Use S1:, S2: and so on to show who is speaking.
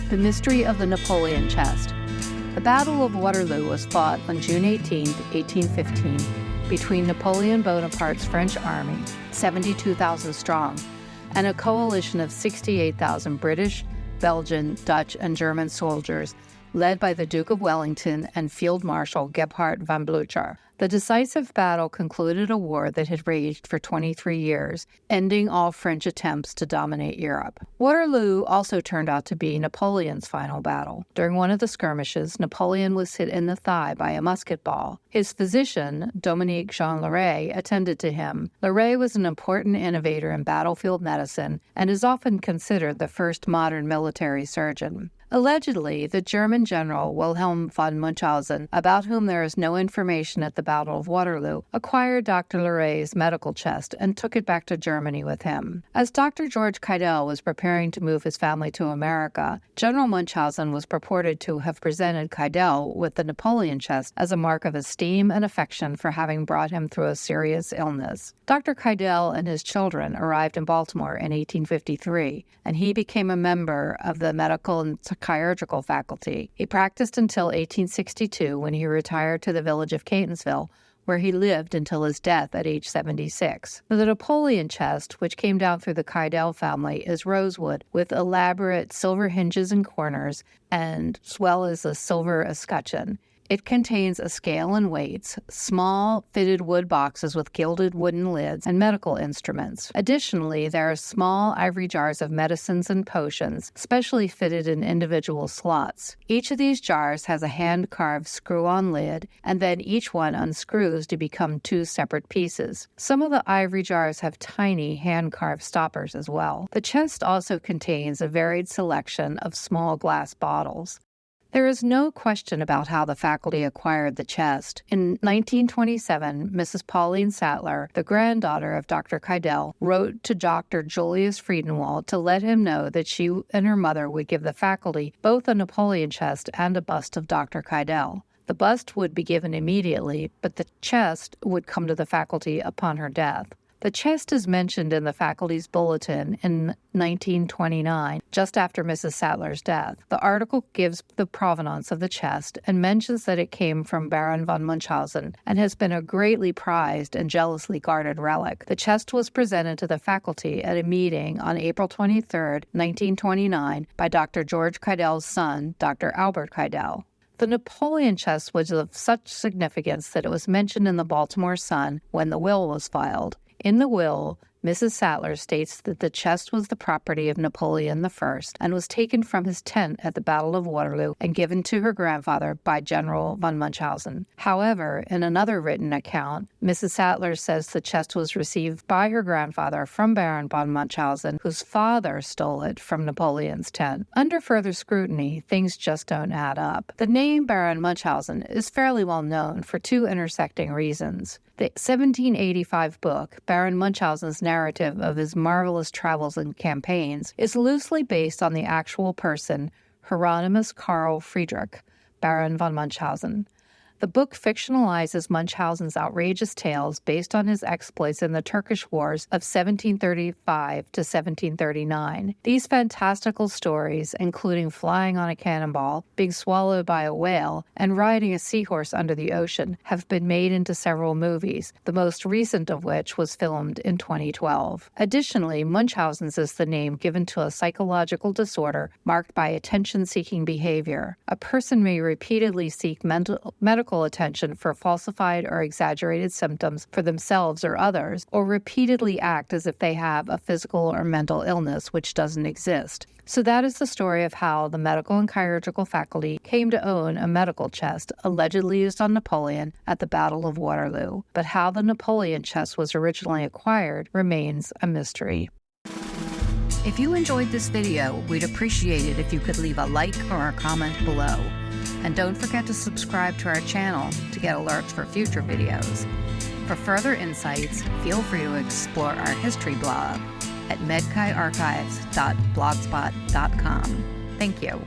S1: The Mystery of the Napoleon Chest. The Battle of Waterloo was fought on June 18, 1815, between Napoleon Bonaparte's French army, 72,000 strong, and a coalition of 68,000 British, Belgian, Dutch, and German soldiers, led by the Duke of Wellington and Field Marshal Gebhard von Blücher. The decisive battle concluded a war that had raged for 23 years, ending all French attempts to dominate Europe. Waterloo also turned out to be Napoleon's final battle. During one of the skirmishes, Napoleon was hit in the thigh by a musket ball. His physician, Dominique Jean Larrey, attended to him. Larrey was an important innovator in battlefield medicine and is often considered the first modern military surgeon. Allegedly, the German general Wilhelm von Munchausen, about whom there is no information at the Battle of Waterloo, acquired Dr. Larrey's medical chest and took it back to Germany with him. As Dr. George Keidel was preparing to move his family to America, General Munchausen was purported to have presented Keidel with the Napoleon chest as a mark of esteem and affection for having brought him through a serious illness. Dr. Keidel and his children arrived in Baltimore in 1853, and he became a member of the medical and chirurgical faculty. He practiced until 1862 when he retired to the village of Catonsville, where he lived until his death at age 76. The Napoleon chest, which came down through the Keidel family, is rosewood with elaborate silver hinges and corners, and as well as a silver escutcheon. It contains a scale and weights, small fitted wood boxes with gilded wooden lids, and medical instruments. Additionally, there are small ivory jars of medicines and potions, specially fitted in individual slots. Each of these jars has a hand-carved screw-on lid, and then each one unscrews to become two separate pieces. Some of the ivory jars have tiny hand-carved stoppers as well. The chest also contains a varied selection of small glass bottles. There is no question about how the faculty acquired the chest. In 1927, Mrs. Pauline Sattler, the granddaughter of Dr. Keidel, wrote to Dr. Julius Friedenwald to let him know that she and her mother would give the faculty both a Napoleon chest and a bust of Dr. Keidel. The bust would be given immediately, but the chest would come to the faculty upon her death. The chest is mentioned in the faculty's bulletin in 1929, just after Mrs. Sattler's death. The article gives the provenance of the chest and mentions that it came from Baron von Munchausen and has been a greatly prized and jealously guarded relic. The chest was presented to the faculty at a meeting on April 23, 1929, by Dr. George Keidel's son, Dr. Albert Keidel. The Napoleon chest was of such significance that it was mentioned in the Baltimore Sun when the will was filed. In the will, Mrs. Sattler states that the chest was the property of Napoleon I and was taken from his tent at the Battle of Waterloo and given to her grandfather by General von Munchausen. However, in another written account, Mrs. Sattler says the chest was received by her grandfather from Baron von Munchausen, whose father stole it from Napoleon's tent. Under further scrutiny, things just don't add up. The name Baron Munchausen is fairly well known for two intersecting reasons. The 1785 book, Baron Munchausen's narrative of his marvelous travels and campaigns, is loosely based on the actual person, Hieronymus Karl Friedrich, Baron von Munchausen. The book fictionalizes Munchausen's outrageous tales based on his exploits in the Turkish Wars of 1735 to 1739. These fantastical stories, including flying on a cannonball, being swallowed by a whale, and riding a seahorse under the ocean, have been made into several movies, the most recent of which was filmed in 2012. Additionally, Munchausen's is the name given to a psychological disorder marked by attention-seeking behavior. A person may repeatedly seek medical attention for falsified or exaggerated symptoms for themselves or others, or repeatedly act as if they have a physical or mental illness which doesn't exist. So that is the story of how the medical and chirurgical faculty came to own a medical chest allegedly used on Napoleon at the Battle of Waterloo. But how the Napoleon chest was originally acquired remains a mystery.
S2: If you enjoyed this video, we'd appreciate it if you could leave a like or a comment below. And don't forget to subscribe to our channel to get alerts for future videos. For further insights, feel free to explore our history blog at medkaiarchives.blogspot.com. Thank you.